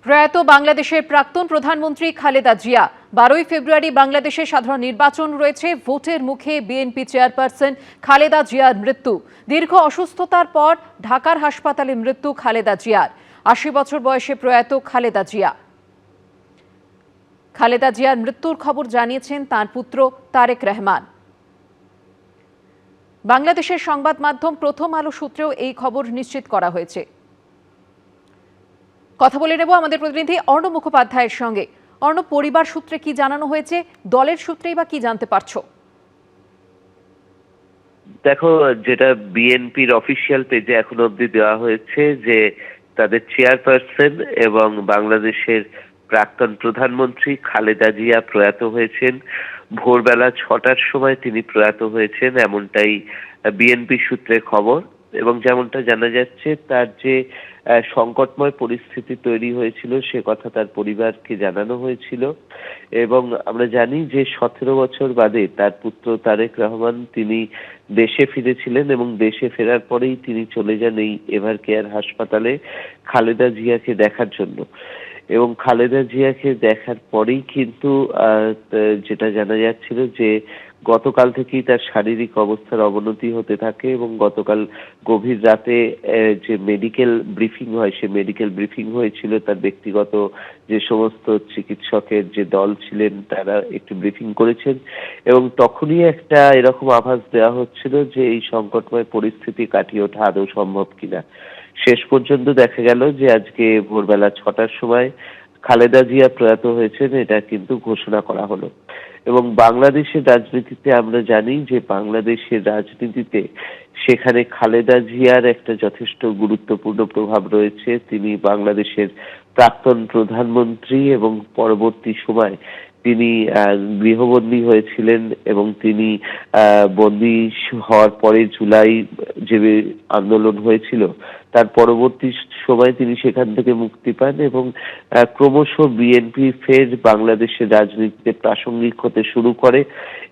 প্রয়াত বাংলাদেশের প্রাক্তন প্রধানমন্ত্রী খালেদা জিয়া 12ই ফেব্রুয়ারি বাংলাদেশে সাধারণ নির্বাচন রয়েছে। ভোটের মুখে বিএনপি চেয়ারপারসন খালেদা জিয়ার মৃত্যু। দীর্ঘ অসুস্থতার পর ঢাকার হাসপাতালে মৃত্যু খালেদা জিয়ার। 80 বছর বয়সে প্রয়াত খালেদা জিয়া। খালেদা জিয়ার মৃত্যুর খবর জানিয়েছেন তার পুত্র তারেক রহমান। বাংলাদেশের সংবাদ মাধ্যম প্রথম আলো সূত্রেও এই খবর নিশ্চিত করা হয়েছে। কথা বলে নেব আমাদের প্রতিনিধি অর্ণব মুখোপাধ্যায়ের সঙ্গে। অর্ণব, পরিবার সূত্রে কি জানানো হয়েছে, দলের সূত্রেই বা কি জানতে পারছো? দেখো, যেটা বিএনপির অফিসিয়াল পেজে এখন অবধি দেওয়া হয়েছে যে তাদের চেয়ারপারসন এবং বাংলাদেশের প্রাক্তন প্রধানমন্ত্রী খালেদা জিয়া প্রয়াত হয়েছেন। ভোরবেলা 6টার সময় তিনি প্রয়াত হয়েছেন, এমনটাই বিএনপি সূত্রে খবর। এবং যেমনটা জানা যাচ্ছে, তার যে সংকটময় পরিস্থিতি তৈরি হয়েছিল সে কথা তার পরিবারকে জানানো হয়েছিল। এবং আমরা জানি যে 17 বছর বাদে তার পুত্র তারেক রহমান তিনি দেশে ফিরেছিলেন এবং দেশে ফেরার পরেই তিনি চলে যান এই এভার কেয়ার হাসপাতালে খালেদা জিয়াকে দেখার জন্য। এবং খালেদা জিয়াকে দেখার পরেই কিন্তু যেটা জানা যাচ্ছিল যে গতকাল থেকেই তার শারীরিক অবস্থার অবনতি হতে থাকে এবং গতকাল গভীর রাতে যে মেডিকেল ব্রিফিং হয় সে মেডিকেল ব্রিফিং হয়েছিল। তার ব্যক্তিগত যে সমস্ত চিকিৎসকের যে দল ছিলেন তারা একটু ব্রিফিং করেছেন এবং তখনই একটা এরকম আভাস দেওয়া হচ্ছিল যে এই সংকটময় পরিস্থিতি কাটিয়ে ওঠা আদৌ সম্ভব কিনা। শেষ পর্যন্ত দেখা গেল যে আজকে ভোরবেলা 6টার সময় খালেদা জিয়া প্রয়াত হয়েছেন, এটা কিন্তু ঘোষণা করা হলো। এবং বাংলাদেশের রাজনীতিতে আমরা জানি যে বাংলাদেশের রাজনীতিতে সেখানে খালেদা জিয়ার একটা যথেষ্ট গুরুত্বপূর্ণ প্রভাব রয়েছে। তিনি বাংলাদেশের প্রাক্তন প্রধানমন্ত্রী এবং পরবর্তী সময় তিনি গৃহবন্দী হয়েছিলেন এবং তিনি বন্দী হওয়ার পরে জুলাই যে আন্দোলন হয়েছিল তার পরবর্তী সময় তিনি সেখান থেকে মুক্তি পান এবং ক্রমশ বিএনপি ফের বাংলাদেশের রাজনীতিতে প্রাসঙ্গিক হতে শুরু করে।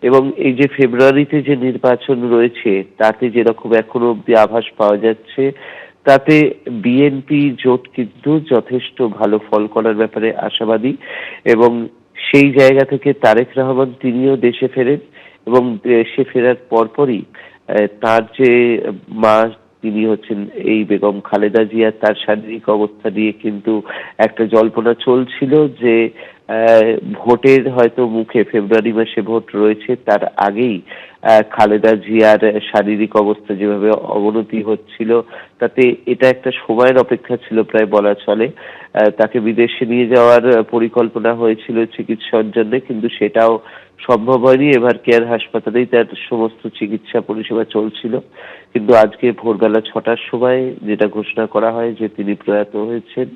এবং এই যে ফেব্রুয়ারিতে যে নির্বাচন রয়েছে তাতে যেরকম এখনো অব্দি আভাস পাওয়া যাচ্ছে, তাতে বিএনপি জোট কিন্তু যথেষ্ট ভালো ফল করার ব্যাপারে আশাবাদী। এবং সেই জায়গা থেকে তারেক রহমান তিনিও দেশে ফেরেন এবং দেশে ফেরার পরপরই তার যে মা তিনি হচ্ছেন এই বেগম খালেদা জিয়া, তার শারীরিক অবস্থা নিয়ে কিন্তু একটা জল্পনা চলছিল যে ভোটের হয়তো মুখে, ফেব্রুয়ারি মাসে ভোট রয়েছে, তার আগেই খালেদা জিয়ার শারীরিক অবস্থা যেভাবে অবনতি হচ্ছিল তাতে এটা একটা সময়ের অপেক্ষা ছিল প্রায় বলা চলে। তাকে বিদেশে নিয়ে যাওয়ার পরিকল্পনা হয়েছিল চিকিৎসার জন্য, কিন্তু সেটাও সম্ভব হয়নি। এভার কেয়ার হাসপাতালেই তার সমস্ত চিকিৎসা পরিষেবা চলছিল। কিন্তু আজকে ভোরবেলা 6টার সময় যেটা ঘোষণা করা হয় যে তিনি প্রয়াত হয়েছেন।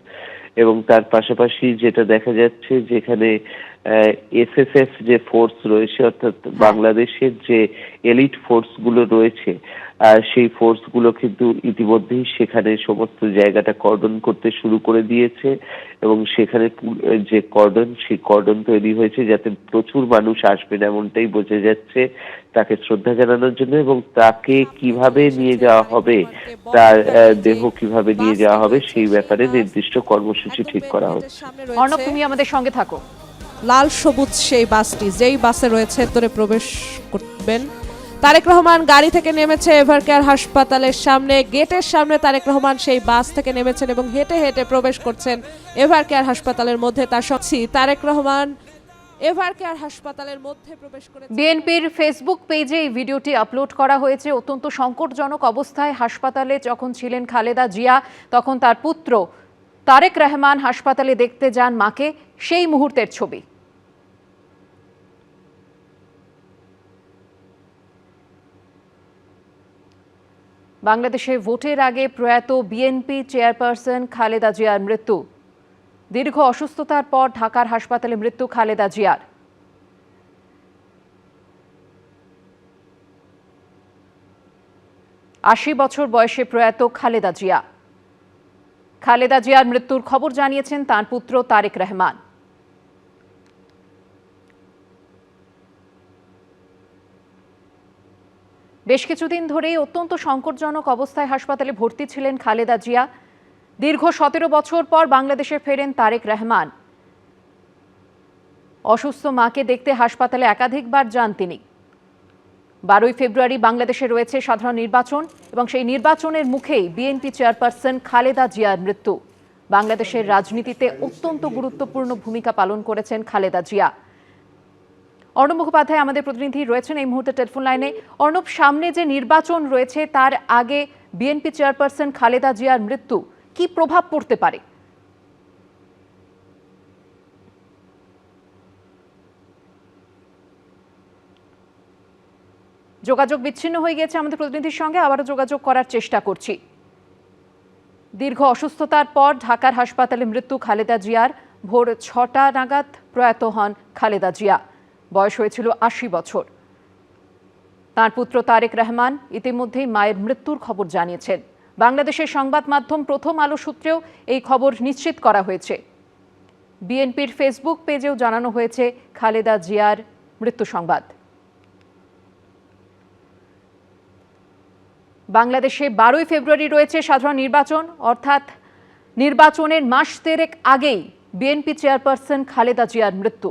এবং তার পাশাপাশি যেটা দেখা যাচ্ছে যেখানে এসএসএফ যে ফোর্স রয়েছে, অর্থাৎ বাংলাদেশের যে এলিট ফোর্স গুলো রয়েছে সেই ফোর্স গুলো কিন্তু ইতিমধ্যেই সেখানে সমস্ত জায়গাটা কর্ডন করতে শুরু করে দিয়েছে এবং সেখানে যে কর্ডন, সেই কর্ডন তৈরি হয়েছে যাতে প্রচুর মানুষ আসবেন এমনটাই বোঝা যাচ্ছে তাকে শ্রদ্ধা জানানোর জন্য। এবং তাকে কিভাবে নিয়ে যাওয়া হবে, তার দেহ কিভাবে নিয়ে যাওয়া হবে সেই ব্যাপারে নির্দিষ্ট কর্মসূচি ঠিক করা হচ্ছে। অর্ণব, তুমি আমাদের সঙ্গে থাকো। লাল সবুজ সেই বাসটি, যেই বাসে রয়েছে ভেতরে প্রবেশ করবেন তারেক রহমান, গাড়ি থেকে নেমেছে এভার কেয়ার হাসপাতালের সামনে, গেটের সামনে তারেক রহমান সেই বাস থেকে নেমেছেন এবং হেঁটে হেঁটে প্রবেশ করছেন এভার কেয়ার হাসপাতালের মধ্যে। তার সাথে তারেক রহমান এভার কেয়ার হাসপাতালের মধ্যে প্রবেশ করেছেন। বিএনপির ফেসবুক পেজে এই ভিডিওটি আপলোড করা হয়েছে। অত্যন্ত সংকটজনক অবস্থায় হাসপাতালে যখন ছিলেন খালেদা জিয়া, তখন তার পুত্র তারেক রহমান হাসপাতালে দেখতে যান মাকে, সেই মুহূর্তের ছবি। বাংলাদেশে ভোটের আগে প্রয়াত বিএনপি চেয়ারপারসন খালেদা জিয়ার মৃত্যু। দীর্ঘ অসুস্থতার পর ঢাকার হাসপাতালে মৃত্যু খালেদা জিয়ার। আশি বছর বয়সে প্রয়াত খালেদা জিয়া। খালেদা জিয়ার মৃত্যুর খবর জানিয়েছেন তার পুত্র তারেক রহমান। বেশ কিছুদিন ধরেই অত্যন্ত সংকটজনক অবস্থায় হাসপাতালে ভর্তি ছিলেন খালেদা জিয়া। দীর্ঘ 17 বছর পর বাংলাদেশে ফেরেন তারেক রহমান। অসুস্থ মাকে দেখতে হাসপাতালে একাধিকবার যান তিনি। 12ই ফেব্রুয়ারি বাংলাদেশে রয়েছে সাধারণ নির্বাচন এবং সেই নির্বাচনের মুখেই বিএনপি চেয়ারপারসন খালেদা জিয়ার মৃত্যু। বাংলাদেশের রাজনীতিতে অত্যন্ত গুরুত্বপূর্ণ ভূমিকা পালন করেছেন খালেদা জিয়া। অর্ণব মুখোপাধ্যায় আমাদের প্রতিনিধি রয়েছেন এই মুহূর্তে টেলিফোন লাইনে। অর্ণব, সামনে যে নির্বাচন রয়েছে তার আগে বিএনপি চেয়ারপারসন খালেদা জিয়ার মৃত্যু কি প্রভাব পড়তে পারে? যোগাযোগ বিচ্ছিন্ন হয়ে গেছে আমাদের প্রতিনিধির সঙ্গে, আবারও যোগাযোগ করার চেষ্টা করছি। দীর্ঘ অসুস্থতার পর ঢাকার হাসপাতালে মৃত্যু খালেদা জিয়ার। ভোর 6টা নাগাদ প্রয়াত হন খালেদা জিয়া। বয়স হয়েছিল 80 বছর। তার পুত্র তারেক রহমান ইতিমধ্যেই মায়ের মৃত্যুর খবর জানিয়েছেন। বাংলাদেশের সংবাদ মাধ্যম প্রথম আলো সূত্রেও এই খবর নিশ্চিত করা হয়েছে। বিএনপির ফেসবুক পেজেও জানানো হয়েছে খালেদা জিয়ার মৃত্যু সংবাদ। বাংলাদেশে 12ই ফেব্রুয়ারি রয়েছে সাধারণ নির্বাচন, অর্থাৎ নির্বাচনের মাস দেড়েক আগেই বিএনপি চেয়ারপারসন খালেদা জিয়ার মৃত্যু।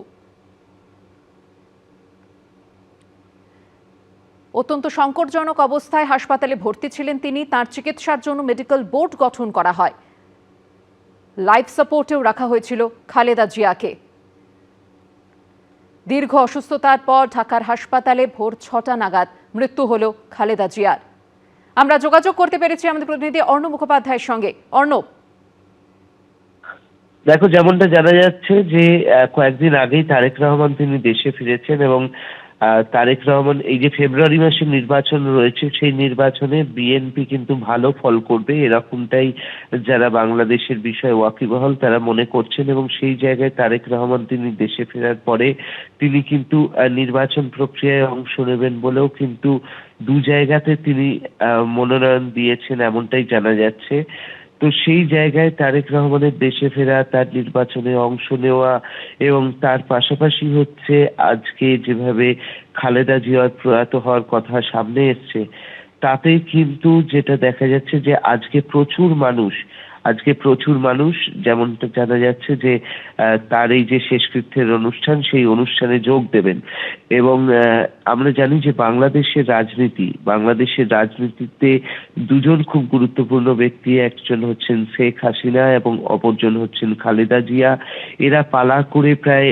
অত্যন্ত সংকটজনক অবস্থায় হাসপাতালে ভর্তি ছিলেন তিনি। তার চিকিৎসার জন্য মেডিকেল বোর্ড গঠন করা হয়। লাইফ সাপোর্টেও রাখা হয়েছিল খালেদা জিয়াকে। দীর্ঘ অসুস্থতার পর ঢাকার হাসপাতালে ভোর 6টা নাগাদ মৃত্যু হলো খালেদা জিয়ার। আমরা যোগাযোগ করতে পেরেছি আমাদের প্রতিনিধি অর্ণব মুখোপাধ্যায়ের সঙ্গে। অর্ণব, দেখো, যেমনটা জানা যাচ্ছে যে কয়েকদিন আগেই তারেক রহমান তিনি দেশে ফিরেছেন এবং তারেক রহমান এই যে ফেব্রুয়ারি মাসের নির্বাচন রয়েছে সেই নির্বাচনে বিএনপি কিন্তু ভালো ফল করবে, এরকমটাই যারা বাংলাদেশের বিষয়ে ওয়াকিবহাল তারা মনে করছেন। এবং সেই জায়গায় তারেক রহমান তিনি দেশে ফেরার পরে তিনি কিন্তু নির্বাচন প্রক্রিয়ায় অংশ নেবেন বলেও কিন্তু দু জায়গাতে তিনি মনোনয়ন দিয়েছেন, এমনটাই জানা যাচ্ছে। তো সেই জায়গায় তারেক রহমানের দেশে ফেরা, তার নির্বাচনে অংশ নেওয়া এবং তার পাশাপাশি হচ্ছে আজকে যেভাবে খালেদা জিয়ার প্রয়াত হওয়ার কথা সামনে এসছে, তাতে কিন্তু যেটা দেখা যাচ্ছে যে আজকে প্রচুর মানুষ যেমনটা জানা যাচ্ছে যে তার এই যে শেষকৃত্যের অনুষ্ঠান সেই অনুষ্ঠানে যোগ দেবেন। এবং আমরা জানি যে বাংলাদেশের রাজনীতিতে দুজন খুব গুরুত্বপূর্ণ ব্যক্তি, একজন হচ্ছেন শেখ হাসিনা এবং অপরজন হচ্ছেন খালেদা জিয়া। এরা পালা করে প্রায়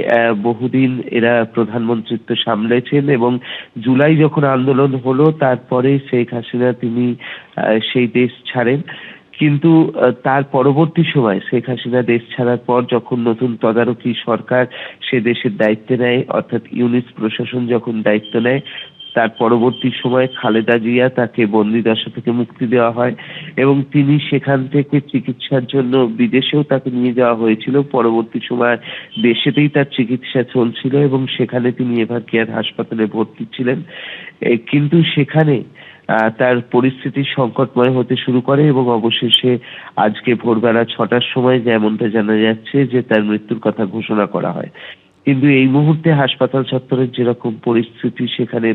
বহুদিন এরা প্রধানমন্ত্রিত্ব সামলেছেন এবং জুলাই যখন আন্দোলন হলো তারপরে শেখ হাসিনা তিনি সেই দেশ ছাড়েন। কিন্তু তার পরবর্তী সময় শেখ হাসিনা দেশ ছাড়ার পর যখন নতুন তদারকি সরকার সে দেশের দায়িত্বে নেয়, অর্থাৎ ইউনিট প্রশাসন যখন দায়িত্ব নেয়, তার পরবর্তী সময় খালেদা জিয়া তাকে বন্দিদশা থেকে মুক্তি দেওয়া হয় এবং তিনি সেখান থেকে চিকিৎসার জন্য বিদেশেও তাকে নিয়ে যাওয়া হয়েছিল। পরবর্তী সময় দেশেতেই তার চিকিৎসা চলছিল এবং সেখানে তিনি এভারকেয়ার হাসপাতালে ভর্তি ছিলেন। কিন্তু সেখানে তার পরিস্থিতি সংকটময় হতে শুরু করে এবং অবশেষে আজকে ভোরবেলা 6টার সময় যেমনটা জানা যাচ্ছে যে তার মৃত্যুর কথা ঘোষণা করা হয়। কিন্তু এই মুহূর্তে হাসপাতাল চত্বরের যেরকম পরিস্থিতি, সেখানে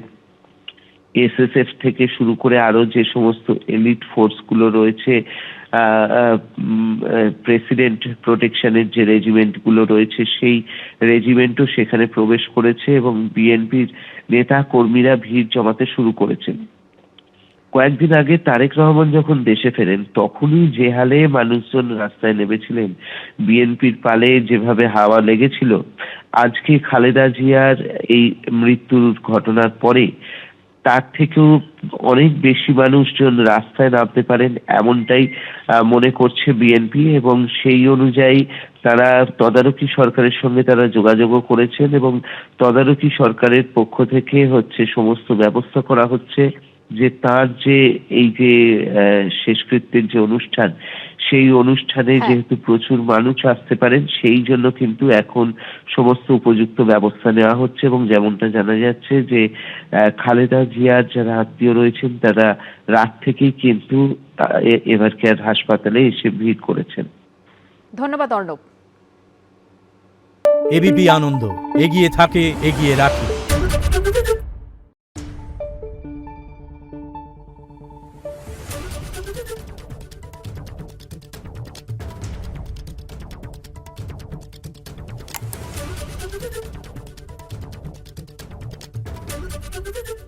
এসএসএফ থেকে শুরু করে আরো যে সমস্ত এলিট ফোর্স গুলো রয়েছে, প্রেসিডেন্ট প্রোটেকশনের যে রেজিমেন্ট গুলো রয়েছে সেই রেজিমেন্টও সেখানে প্রবেশ করেছে এবং বিএনপির নেতা কর্মীরা ভিড় জমাতে শুরু করেছেন। কয়েকদিন আগে তারেক রহমান যখন দেশে ফেরেন তখনই যে হালে মানুষজন রাস্তায় নেমেছিলেন, বিএনপির পালে যেভাবে হাওয়া লেগেছিল, আজকে খালেদা জিয়ার এই মৃত্যুর ঘটনার পরে তার থেকেও অনেক বেশি মানুষজন রাস্তায় নামতে পারেন এমনটাই মনে করছে বিএনপি এবং সেই অনুযায়ী তারা তদারকি সরকারের সঙ্গে তারা যোগাযোগও করেছেন এবং তদারকি সরকারের পক্ষ থেকে হচ্ছে সমস্ত ব্যবস্থা করা হচ্ছে যে তার যে এই যে শেষকৃত্যের যে অনুষ্ঠান, সেই অনুষ্ঠানে যেহেতু প্রচুর মানুষ আসতে পারেন সেই জন্য কিন্তু এখন সমস্ত উপযুক্ত ব্যবস্থা নেওয়া হচ্ছে এবং যেমনটা জানা যাচ্ছে যে খালেদা জিয়ার যারা আত্মীয় রয়েছেন তারা রাত থেকেই কিন্তু এভারকেয়ার হাসপাতালে এসে ভিড় করেছেন। ধন্যবাদ অর্ণব। এবিপি আনন্দ এগিয়ে থাকে, এগিয়ে রাখে। Thank you.